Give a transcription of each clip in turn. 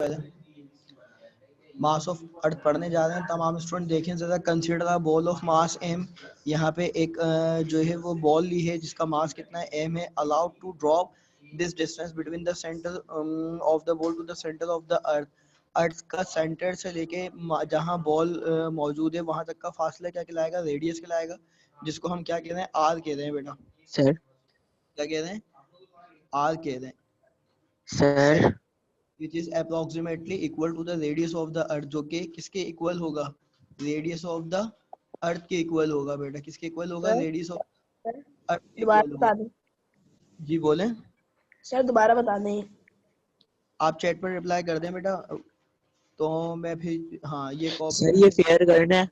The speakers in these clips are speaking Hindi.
मास ऑफ अर्थ पढ़ने जा रहे हैं तमाम स्टूडेंट। देखें जरा, consider a ball of mass m. यहाँ पे एक जो है वो बॉल ली है जिसका मास कितना है, एम है। Allowed to drop this distance between the centre of the ball to the centre of the earth. Earth का सेंटर से लेके जहाँ बॉल मौजूद है वहां तक का फासला क्या कहलाएगा, रेडियस कहलाएगा, जिसको हम क्या कह रहे हैं, आर कह रहे हैं बेटा। सर क्या कह रहे हैं, आर कह रहे हैं sir which is approximately equal to the radius of the earth, जो कि किसके इक्वल होगा, रेडियस ऑफ द अर्थ के इक्वल होगा बेटा। किसके इक्वल होगा, सर रेडियस ऑफ सर अर्थ के दोबारा इक्वल बता होगा। दें। जी बोलें, सर दोबारा बता दें। आप चैट पर रिप्लाई कर दें बेटा, तो मैं फिर हाँ ये कॉपी सर कर ये लेता हूँ। फेयर करना है।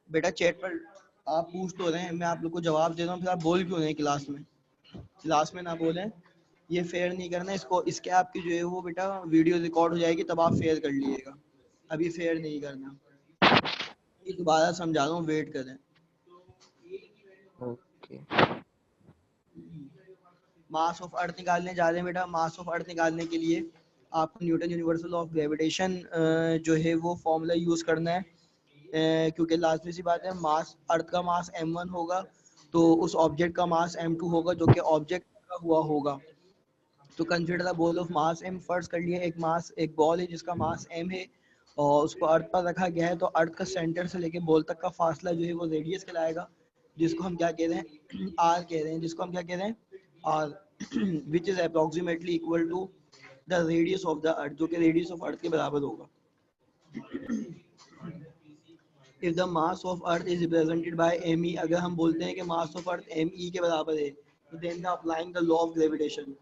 बेटा चैट पर आप पूछ तो रहे हैं, मैं आप लोग को जवाब दे रहा हूँ, फिर आप बोल क्यों रहे हैं क्लास में, क्लास में ना बोलें। ये फेयर नहीं करना इसको, इसके आपकी जो है वो बेटा वीडियो रिकॉर्ड हो जाएगी, तब आप फेयर कर लीजिएगा, अभी फेयर नहीं करना। ये दोबारा समझा रहा हूँ, वेट करें। ओके मास ऑफ अर्थ निकालने जा रहे हैं बेटा। मास ऑफ अर्थ निकालने के लिए आपको न्यूटन यूनिवर्सल ऑफ ग्रेविटेशन जो है वो फॉर्मूला यूज करना है, क्योंकि लाजमी सी बात है, मास अर्थ का मास m1 होगा तो उस ऑब्जेक्ट का मास m2 होगा जो कि ऑब्जेक्ट का हुआ होगा। तो consider the ball of mass m। First कर लिए एक बॉल है जिसका मास m है और उसको अर्थ पर रखा गया है, तो अर्थ का सेंटर से लेके बॉल तक का फासला जो है वो रेडियस कहलाएगा, जिसको हम क्या कह रहे हैं, r कह रहे हैं, जिसको हम क्या कह रहे हैं, r which is approximately equal to the radius of the earth, जो कि रेडियस ऑफ अर्थ के बराबर होगा। if the mass of earth is represented by me, अगर हम बोलते हैं कि मास ऑफ अर्थ me के बराबर है, तो then the applying the law of gravitation,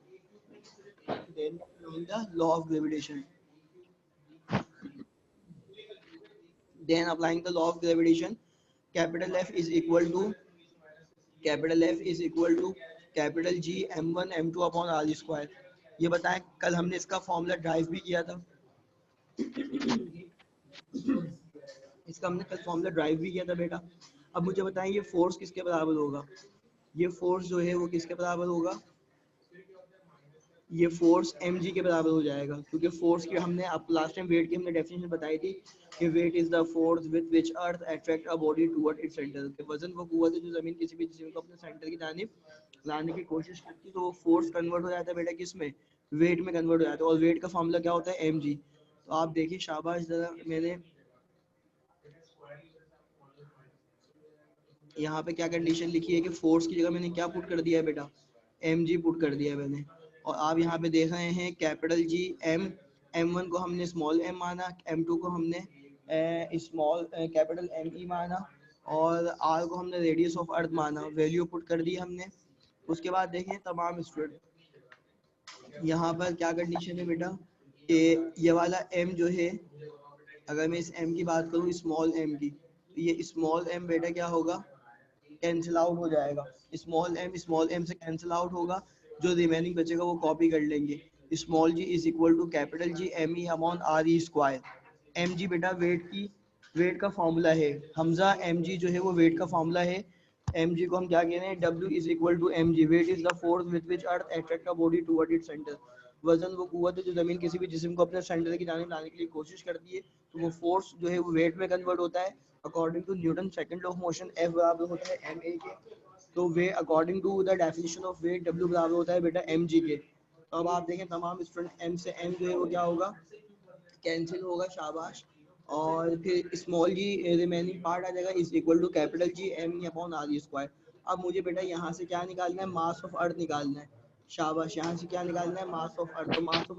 then applying the law of gravitation, then applying the law of gravitation, capital F is equal to capital G m1 m2 upon r square. ये बताएं, कल हमने इसका फॉर्मूला ड्राइव भी किया था, इसका हमने कल फॉर्मूला ड्राइव भी किया था बेटा। अब मुझे बताएं ये फोर्स किसके बराबर होगा, ये फोर्स जो है वो किसके बराबर होगा, ये फोर्स mg के बराबर हो जाएगा, क्योंकि फोर्स की हमने अब लास्ट टाइम वेट की हमने डेफिनेशन बताई थी कि weight is the force with which Earth attract a body toward its centre. कि वजन वो कुव्वत है जो जमीन किसी भी जिस्म को अपने सेंटर की जानिब लाने की कोशिश करती है, तो वो फोर्स कन्वर्ट हो जाता है बेटा किस में, वेट में कन्वर्ट हो जाता है। और वेट का फॉर्मूला क्या होता है, mg। तो आप देखिए शाबाश, जरा मैंने यहाँ पे क्या कंडीशन लिखी है कि फोर्स की जगह मैंने क्या पुट कर दिया है बेटा, mg पुट कर दिया है मैंने। और आप यहाँ पे देख रहे हैं कैपिटल G m, m1 को हमने स्मॉल m माना, m2 को हमने स्मॉल कैपिटल me माना, और r को हमने रेडियस ऑफ अर्थ माना, वैल्यू पुट कर दी हमने। उसके बाद देखें तमाम स्टूडेंट, यहाँ पर क्या कंडीशन है बेटा कि ये वाला m जो है, अगर मैं इस m की बात करूँ स्मॉल m की, तो ये स्मॉल m बेटा क्या होगा, कैंसिल आउट हो जाएगा। स्मॉल एम से कैंसिल आउट होगा, जो रिमेनिंग बचेगा वो कॉपी कर लेंगे। Small g is equal to capital G M e upon R e square. M g बेटा वेट का फॉर्मूला है, हमजा एम जी जो है वो वेट का फॉर्मूला है। एम जी को हम क्या कह रहे हैं, W is equal to m g. Weight is the force with which Earth attract a body toward its centre. वजन वो कुव्वत है जो जमीन किसी भी जिस्म को अपने सेंटर की जानिब लाने के लिए कोशिश करती है, तो वो फोर्स जो है वो वेट में कन्वर्ट होता है according to Newton second law of motion. F बराबर होता है एम ए के, तो वे according to the definition of weight W बराबर होता है बेटा एम जी के। तो अब आप देखें तमाम स्टूडेंट, एम से एम जो है वो क्या होगा, कैंसिल होगा, शाबाश। और फिर स्मॉल जी रिमेनिंग पार्ट आ जाएगा is equal to capital G M e upon R square. अब मुझे बेटा यहाँ से क्या निकालना है, मास ऑफ अर्थ निकालना है, शाबाश। यहाँ से क्या निकालना है, मास ऑफ अर्थ। तो mass of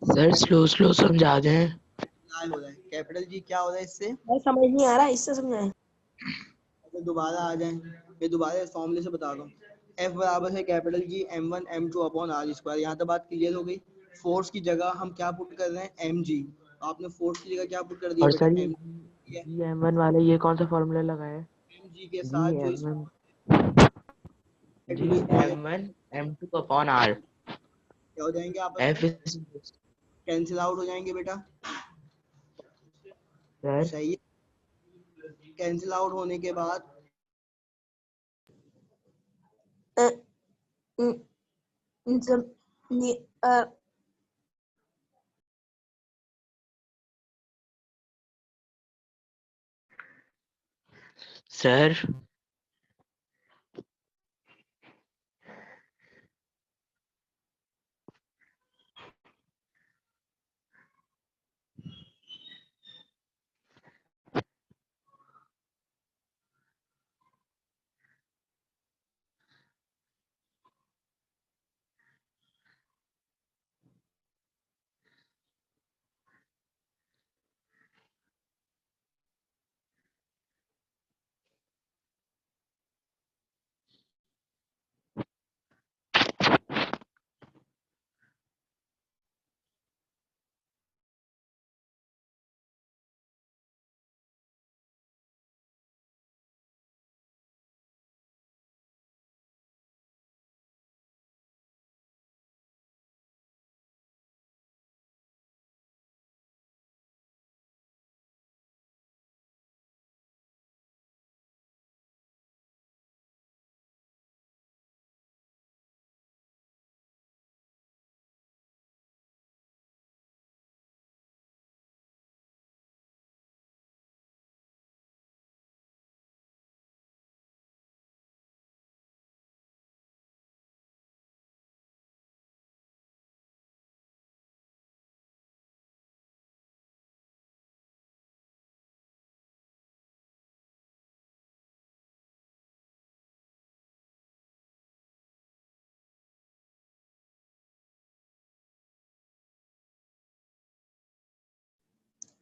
sir slow earth slow समझा दें। हो रहा है, कैपिटल जी क्या हो रहा है इससे, भाई समझ नहीं आ रहा, इससे समझाएं। अगर दोबारा आ जाए, मैं दोबारा इस फॉर्मूले से बता दूँ। एफ बराबर है capital G m1 m2 upon R square. यहाँ तक बात क्लियर हो गई। फोर्स की जगह हम क्या पुट कर रहे हैं, mg। आपने फोर्स की जगह क्या पुट कर दिया और बेटा, सर ये m है। जी एम वन वाले ये कौन सा फॉर्मूला लगा है? mg के जी साथ जो एम वन जी एडिशन किया m one m two upon R क्या हो जाएंगे आपस में, एफ। कैंसिल आउट हो जाएंगे बेटा, सर सही है। कैंसिल आउट होने के बाद अ, न- न- सब- नि- अ, सर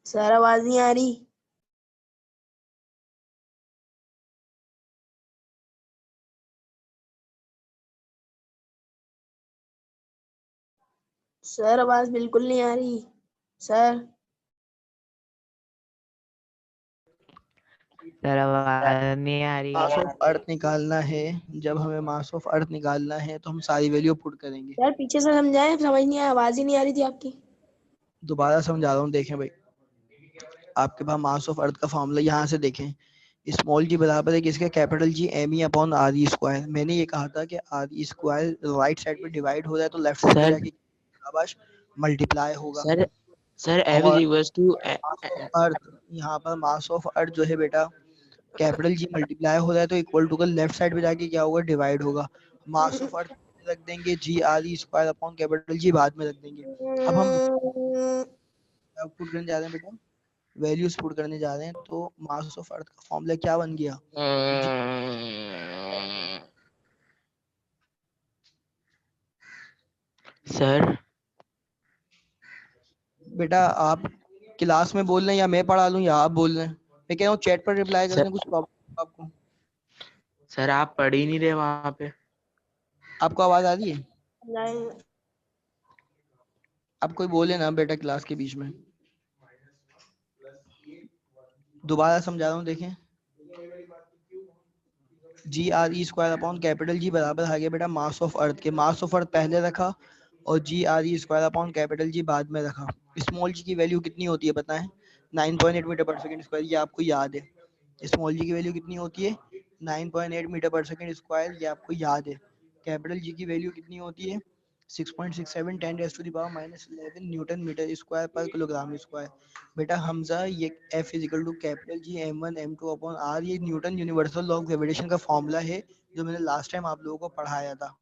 सर आवाज नहीं आ रही। सर आवाज बिल्कुल नहीं आ रही। सर सर आवाज नहीं आ रही। मास ऑफ अर्थ निकालना है, जब हमें मास ऑफ अर्थ निकालना है तो हम सारी वैल्यू पुट करेंगे। सर पीछे से समझाएं, समझ नहीं आया, आवाज ही नहीं आ रही थी आपकी। दोबारा समझा रहा हूँ, देखें भाई, आपके पास मास ऑफ अर्थ का फॉर्मूला यहाँ से देखें, स्मॉल जी बराबर है किसके, capital G M e upon R e square. मैंने ये कहा था कि R e square right side पे डिवाइड हो रहा है तो लेफ्ट साइड पे सर जाके शाबाश मल्टीप्लाई होगा। सर सर एफ इज और equals to mass of Earth, यहाँ पर मास ऑफ अर्थ जो है बेटा कैपिटल जी मल्टीप्लाई हो रहा है तो इक्वल टू का लेफ्ट साइड पे जाके क्या होगा, डिवाइड होगा। मास ऑफ अर्थ रख देंगे g R e square upon capital G बाद में रख देंगे। अब हम पुट करने जा रहे हैं बेटा, वैल्यूज पुट करने जा रहे हैं, तो मास ऑफ अर्थ का फॉर्मूला क्या बन गया, जी। सर बेटा आप क्लास में बोल रहे हैं या मैं पढ़ा लूं या आप बोल रहे हैं, मैं कह रहा हूँ चैट पर रिप्लाई कर सर दें, कुछ प्रॉब्लम आपको? सर आप पढ़ ही नहीं रहे वहां पे। आपको आवाज आ रही है? नहीं। आप कोई बोले ना बेटा क्लास के बीच में। दोबारा समझा रहा हूँ, देखें, g R e square upon capital G बराबर आ गया बेटा मास ऑफ अर्थ के। मास ऑफ अर्थ पहले रखा और g R e square upon capital G बाद में रखा। स्मॉल जी की वैल्यू कितनी होती है बताएं, 9.8 मीटर पर सेकंड स्क्वायर, ये आपको याद है। स्मॉल जी की वैल्यू कितनी होती है, 9.8 मीटर पर सेकंड स्क्वायर, ये आपको याद है। कैपिटल जी की वैल्यू कितनी होती है, 6.67 10 raise to the power -11 newton metre square पर किलोग्राम स्क्वायर। बेटा हमजा ये F is equal to capital G m1 m2 upon r, ये Newton universal law of gravitation का फॉर्मूला है जो मैंने लास्ट टाइम आप लोगों को पढ़ाया था।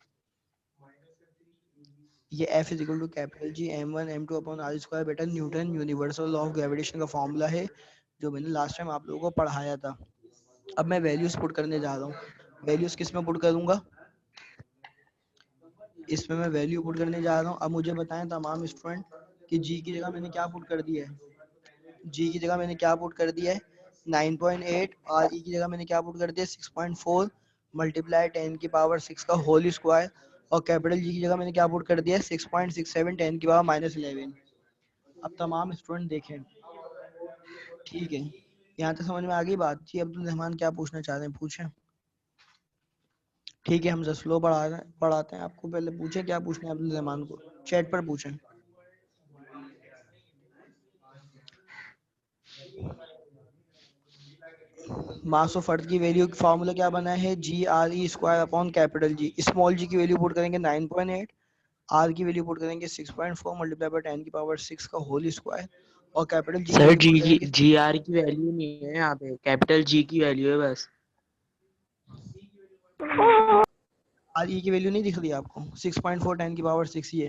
ये F is equal to capital G m1 m2 upon r square बेटा Newton universal law of gravitation का फॉर्मूला है जो मैंने लास्ट टाइम आप लोगों को पढ़ाया था। अब मैं वैल्यूज पुट करने जा रहा हूँ। वैल्यूज किस में पुट करूंगा, इसमें मैं वैल्यू पुट करने जा रहा हूँ। अब मुझे बताएं तमाम स्टूडेंट कि जी की जगह मैंने क्या पुट कर दिया है, जी की जगह मैंने क्या पुट कर दिया है 9.8, और ई की जगह मैंने क्या पुट कर दिया 6.4 मल्टीप्लाई 10 की पावर 6 का होल स्क्वायर, और कैपिटल जी की जगह मैंने क्या पुट कर दिया 6.67 10 की पावर -11। अब तमाम स्टूडेंट देखें, ठीक है, यहाँ तक समझ में आ गई बात जी। अब्दुल रहमान क्या पूछना चाह रहे हैं, पूछें। ठीक है, हम स्लो पढ़ाते हैं आपको, पहले पूछें क्या पूछना है अब्दुल रहमान को, चैट पर पूछें। मास ऑफ अर्थ की वैल्यू फार्मूला क्या बना है, g R e square upon capital G. Small g की वैल्यू पुट करेंगे 9.8, आर की वैल्यू पुट करेंगे 6.4 मल्टीप्लाई बाय 10 की पावर 6 का होल स्क्वायर, और कैपिटल जी की सर वैल्यू पुट करेंगे। जी आर की वैल्यू नहीं है यहाँ पे, कैपिटल जी की वैल्यू है बस। आर ई की वैल्यू नहीं दिख रही आपको? 6.4 10 की पावर 6 ये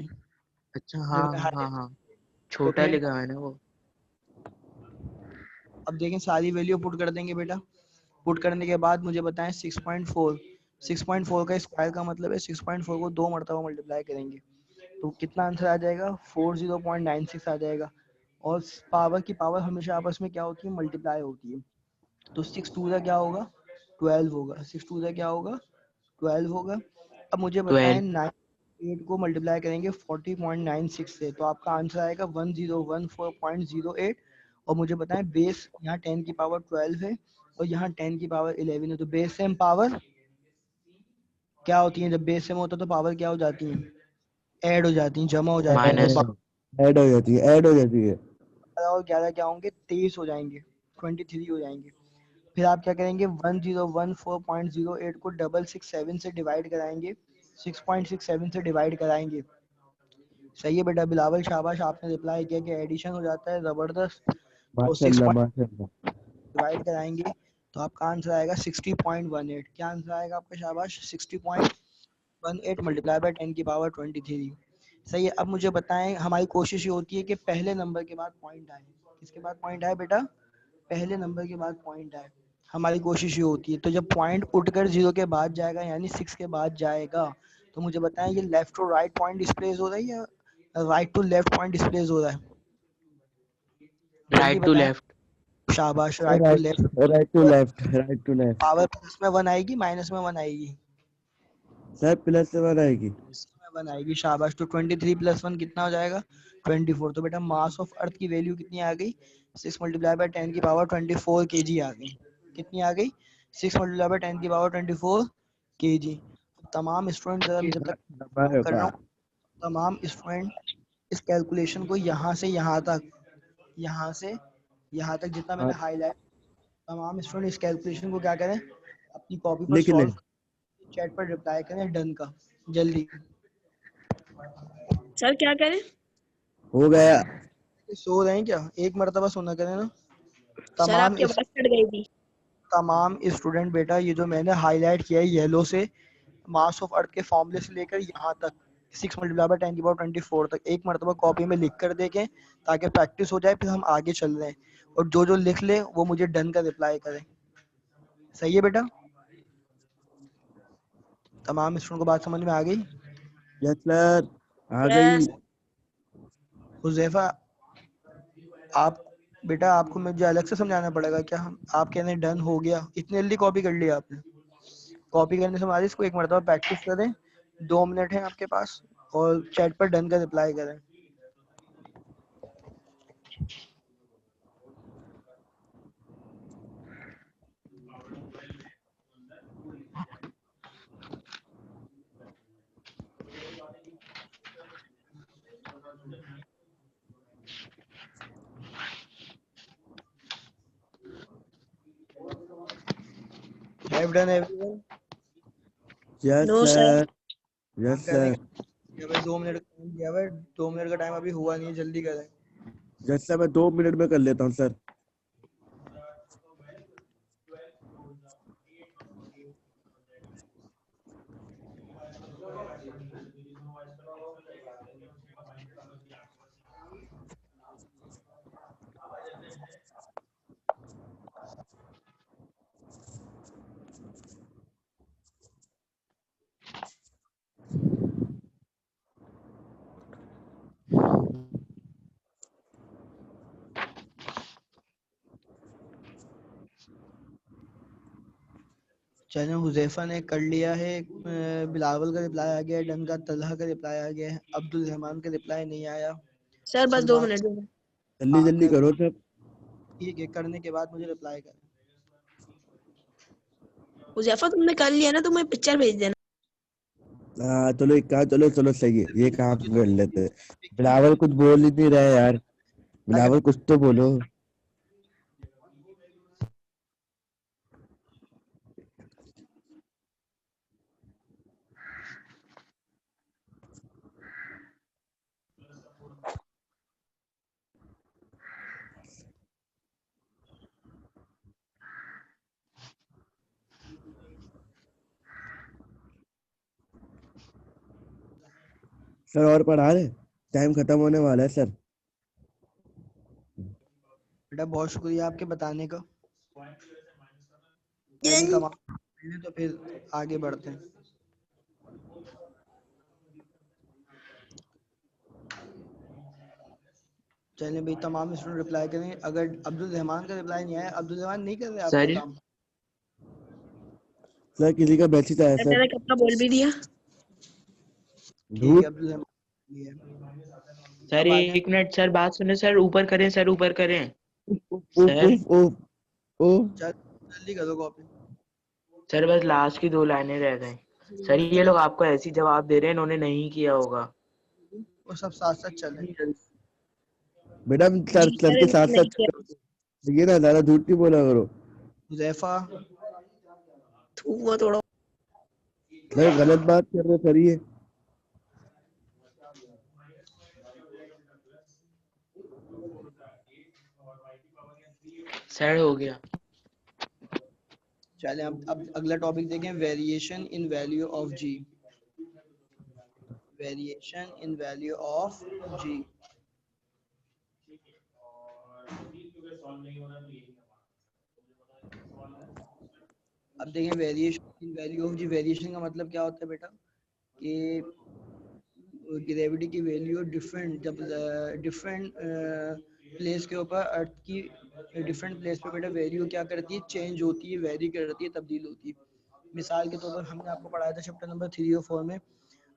अच्छा जो हाँ मैंने हाँ highlight हाँ, छोटा document। लिखा मैंने वो। अब देखें सारी वैल्यू पुट कर देंगे बेटा। पुट करने के बाद मुझे बताएं 6.4 का स्क्वायर का मतलब है 6.4 को 2 मरतबा मल्टीप्लाई करेंगे तो कितना आंसर आ जाएगा? 40.96 आ जाएगा। और पावर की पावर हमेशा आपस में क्या होती है? मल्टीप्लाई होती है। तो 6 टू ज़ा क्या होगा? 12 होगा। 6 टू ज़ा क्या होगा? 12 होगा। अब मुझे बताएं 12। 8 को मल्टीप्लाई करेंगे 40.96 से तो आपका आंसर आएगा 1014.08। और मुझे बताएं बेस यहाँ 10 की पावर 12 है और यहाँ 10 की पावर 11 है तो बेस सेम पावर क्या होती है? जब बेस सेम होता है तो पावर क्या हो जाती है? ऐड हो जाती है, जमा हो जाती है। तो माइनस। ऐड हो जाती है, ऐड हो जाती है। 12 और 11 क्या होंगे? 23 हो जाएंगे, 23 हो जाएंगे। फिर आप क्या करेंगे? 1014.08 को 667 से डिवाइड कराएंगे, 6.67 से डिवाइड कराएंगे। सही है बेटा बिलावल, शाबाश, आपने रिप्लाई किया कि एडिशन हो जाता है, जबरदस्त। तो 6 माशाल्लाह माशाल्लाह। डिवाइड कराएंगे तो आपका आंसर आएगा 60.18। क्या आंसर आएगा आपका? शाबाश, 60.18 मल्टीप्लाई बाय 10 की पावर 23। सही है। अब मुझे बताएं, हमारी कोशिश ये होती है कि पहले नंबर के बाद पॉइंट आए। किसके बाद पॉइंट आए बेटा? पहले नंबर के बाद पॉइंट आए, हमारी कोशिश ये होती है। तो जब पॉइंट उठकर 0 के बाद जाएगा यानी 6 के बाद जाएगा तो मुझे बताएं ये left to right point displace हो रहा है या right to left point displace हो रहा है? जल्दी राइट टू बताएं। लेफ्ट। शाबाश, right to right, left. Right to left, right to left. Power plus में 1 आएगी माइनस में 1 आएगी? सर प्लस से 1 आएगी। प्लस में 1 आएगी। शाबाश। तो 23 + 1 कितना हो जाएगा? 24। तो बेटा मास ऑफ अर्थ की वैल्यू कितनी आ गई? 6 मल्टीप्लाई बाय 10 की पावर 24 kg आ गई। कितनी आ गई? 6 मल्टीप्लाई बाय 10 की पावर 24 kg। तमाम स्टूडेंट जरा जब तक डब्बा है कर रहा का। हूँ, तमाम स्टूडेंट इस कैलकुलेशन को यहाँ से यहाँ तक, यहाँ से यहाँ तक जितना मैंने हाईलाइट, तमाम स्टूडेंट इस कैलकुलेशन को क्या करें? अपनी कॉपी पर लिख ले। सॉल्व, चैट पर रिप्लाई करें डन का, जल्दी। सर क्या करें? हो गया। सो रहे हैं क्या? एक मरतबा सोना करें ना। सर तमाम आपकी आवाज कट गई थी। तमाम स्टूडेंट बेटा ये जो मैंने हाईलाइट किया है येलो से, मास ऑफ अर्थ के फॉर्मूले से लेकर यहाँ तक 6 मल्टीप्लाई बाय 10 की पावर 24 तक एक मरतबा कॉपी में लिख कर देखें ताकि प्रैक्टिस हो जाए, फिर हम आगे चल रहे हैं। और जो जो लिख ले वो मुझे डन का रिप्लाई करें। सही है बेटा? तमाम स्टूडेंट को बात समझ में आ गई? यस सर, आ गई। यस हुज़ैफा, आप बेटा आपको मुझे अलग से समझाना पड़ेगा क्या? हम आप कहने हैं डन हो गया, इतनी जल्दी कॉपी कर लिया आपने? कॉपी करने से हमारी इसको एक मरतबा प्रैक्टिस करें, 2 मिनट है आपके पास, और चैट पर डन का रिप्लाई करें। Have done everyone? Yes no sir. Sir, yes करें सर। क्या भाई? 2 मिनट का टाइम दिया हुआ है, 2 मिनट का टाइम अभी हुआ नहीं है, जल्दी करें। यस सर, मैं 2 मिनट में कर लेता हूँ सर। चलें, हुज़ैफा ने कर लिया है, बिलावल का रिप्लाई आ गया है डन का, तलहा का रिप्लाई आ गया है, अब्दुल रहमान का रिप्लाई नहीं आया। सर बस 2 सलमान, मिनट 2 मिनट। जल्दी हाँ जल्दी करो सर। ठीक है, करने के बाद मुझे रिप्लाई करें। हुज़ैफा तुमने कर लिया ना, तुम्हें पिक्चर भेज देना। हाँ चलो, एक काम, चलो चलो सही है, ये काम मुझे कर लेते हैं। पिक्चर बिलावल भेज कुछ बोल ही नहीं रहे यार। ताकि बिलावल कुछ तो बोलो। सर और पढ़ा रहे, टाइम खत्म होने वाला है सर। बेटा बहुत शुक्रिया आपके बताने का। लेकिन तमाम तो फिर आगे बढ़ते हैं। चलिए भाई, तमाम स्टूडेंट रिप्लाई करें। अगर अब्दुल रहमान का रिप्लाई नहीं आया, अब्दुल रहमान नहीं कर रहे आपका सर काम? सर किसी का मैसेज आया सर सर। मैंने कितना बोल भी दिया। ठीक है, धूप। अब्दुल रहमान ये है। सर अब आ जाए। एक मिनट सर, बात सुने सर, ऊपर करें सर, ऊपर करें उफ सर। उफ उफ उफ। चल जल्दी करो कॉपी। सर बस लास्ट की 2 लाइनें रह गई। सर ये लोग आपको ऐसी जवाब दे रहे हैं, इन्होंने नहीं किया होगा। वो सब साथ साथ चले। बेटा सर जी सर सर, के साथ इन्होंने नहीं साथ किया। ये ना ज्यादा झूठ नहीं बोला करो। हुज़ैफा, वो थोड़ा सर गलत बात कर रहे सर ये। सर हो गया। चले अब अगला टॉपिक देखें, variation in value of g. Variation in value of g. अब देखें variation in value of g. Variation का मतलब क्या होता है बेटा कि ग्रेविटी की वैल्यू डिफरेंट, जब डिफरेंट प्लेस के ऊपर अर्थ की डिफरेंट प्लेस पे बेटा वैल्यू क्या करती है, चेंज होती है, वेरी करती है, तब्दील होती है। मिसाल के तौर पर हमने आपको पढ़ाया था चैप्टर नंबर 3 और 4 में,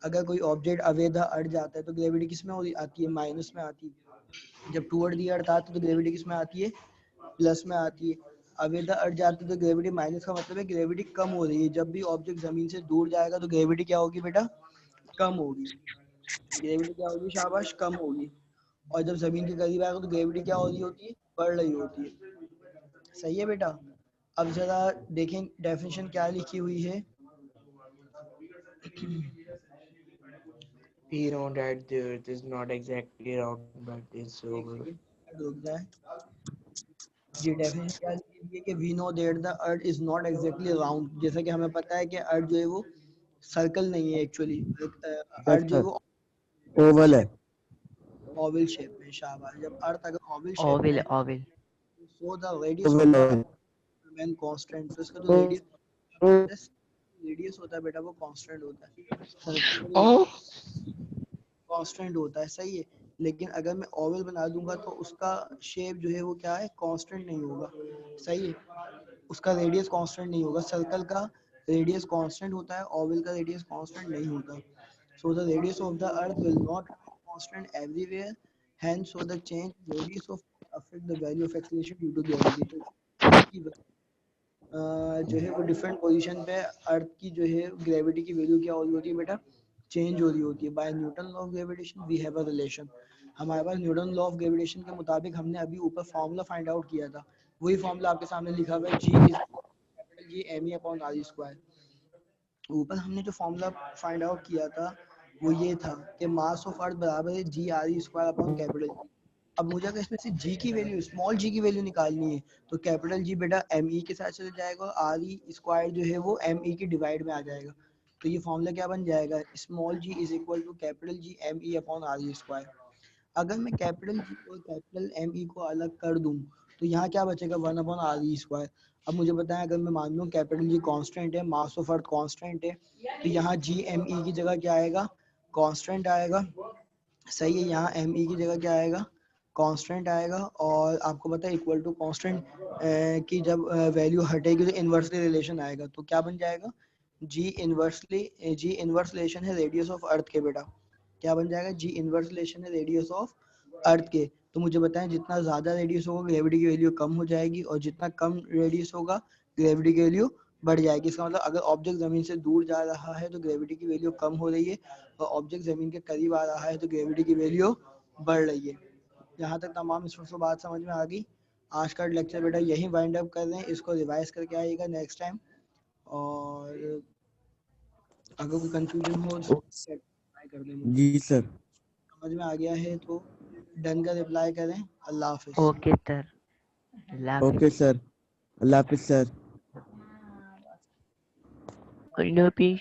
अगर कोई ऑब्जेक्ट अवे द अर्थ जाता है तो ग्रेविटी किस में आती है, माइनस में आती है। जब टूवर्ड द अर्थ आता है तो ग्रेविटी किस में आती है, प्लस में आती है। अवे द अर्थ जाती है तो ग्रेविटी माइनस का मतलब है ग्रेविटी कम हो रही है। जब भी ऑब्जेक्ट जमीन से दूर जाएगा तो ग्रेविटी क्या होगी बेटा, कम होगी। ग्रेविटी क्या होगी शाबाश, कम होगी। और जब जमीन के करीब आएगा तो ग्रेविटी क्या हो रही होती है, बढ़ रही होती है। सही है बेटा। अब जरा देखें डेफिनेशन क्या लिखी हुई है। We know that the earth is not exactly round but is so रुक जाए जी। डेफिनेशन क्या लिखी हुई है कि we know that the Earth is not exactly round. जैसा कि हमें पता है कि अर्थ जो है वो सर्कल नहीं है एक्चुअली। यस अर्थ जो है सर वो ओवल है। ओवल शेप में। शाबाश। जब अर्थ अगर ओवल शेप में ओविल है ओविल। So the radius of Oval the है। मैन कांस्टेंट, तो इसका जो ओ, ओ, रेडियस होता है बेटा वो कांस्टेंट होता है। सर्कल ओ कांस्टेंट होता है। सही है। लेकिन अगर मैं ओवल बना दूंगा तो उसका शेप जो है वो क्या है, कांस्टेंट नहीं होगा। सही है। उसका रेडियस कांस्टेंट नहीं होगा। सर्कल का रेडियस कांस्टेंट होता है, ओवल का रेडियस कांस्टेंट नहीं होता। So the radius of the earth will not constant everywhere, hence so the change radius of affect the value of acceleration due to gravity। तो की जो है वो डिफरेंट पोजीशन पे अर्थ की जो है ग्रेविटी की वैल्यू क्या हो रही होती है बेटा, चेंज हो रही होती है। By Newton law of gravitation we have a relation. हमारे पास न्यूटन लॉ ऑफ ग्रेविटेशन के मुताबिक हमने अभी ऊपर फार्मूला फाइंड आउट किया था। वही फार्मूला आपके सामने लिखा हुआ है, G M e upon R square. ऊपर हमने जो फार्मूला फाइंड आउट किया था वो ये था कि मास ऑफ अर्थ बराबर है g R e square upon capital G. अब मुझे अगर इसमें से जी की वैल्यू, स्मॉल जी की वैल्यू निकालनी है तो कैपिटल जी बेटा एम ई के साथ चला जाएगा, आर ई स्क्वायर जो है वो एम ई की डिवाइड में आ जाएगा। तो ये फॉर्मूला क्या बन जाएगा, small g is equal to capital G M e upon R e square. अगर मैं कैपिटल जी और कैपिटल एम ई को अलग कर दूं तो यहाँ क्या बचेगा, 1 अपॉन आर ई स्क्वायर। अब मुझे बताएं, अगर मैं मान लूँ कैपिटल जी कांस्टेंट है, मास ऑफ अर्थ कांस्टेंट है, तो यहाँ जी एम ई की जगह क्या आएगा, कांस्टेंट आएगा। सही है। यहाँ एम ई की जगह क्या आएगा, कांस्टेंट आएगा। और आपको पता है इक्वल टू कांस्टेंट की जब वैल्यू हटेगी तो इन्वर्सली रिलेशन आएगा। तो क्या बन जाएगा, जी इनवर्स रिलेशन है रेडियस ऑफ अर्थ के बेटा। क्या बन जाएगा, जी इनवर्स रिलेशन है रेडियस ऑफ अर्थ के। तो मुझे बताएं जितना ज्यादा रेडियस होगा ग्रेविटी की वैल्यू कम हो जाएगी, और जितना कम रेडियस होगा ग्रेविटी की वैल्यू बढ़ जाएगी। इसका मतलब अगर ऑब्जेक्ट जमीन से दूर जा रहा है तो ग्रेविटी की वैल्यू कम हो रही है, और ऑब्जेक्ट जमीन के करीब आ रहा है तो ग्रेविटी की वैल्यू बढ़ रही है। यहाँ तक तमाम स्टूडेंट्स को बात समझ में आ गई। आज का लेक्चर बेटा यही वाइंड अप कर रहे हैं, इसको रिवाइज करके आइएगा नेक्स्ट टाइम। और अगर कोई कंफ्यूजन हो तो रिप्लाई कर दें मुझे। जी सर। समझ में आ गया है तो डन का रिप्लाई करें। अल्लाह हाफिज। ओके सर, अल्लाह ओके हाफिज। सर। अल्लाह हाफिज सर। अल्लाह हाफिज।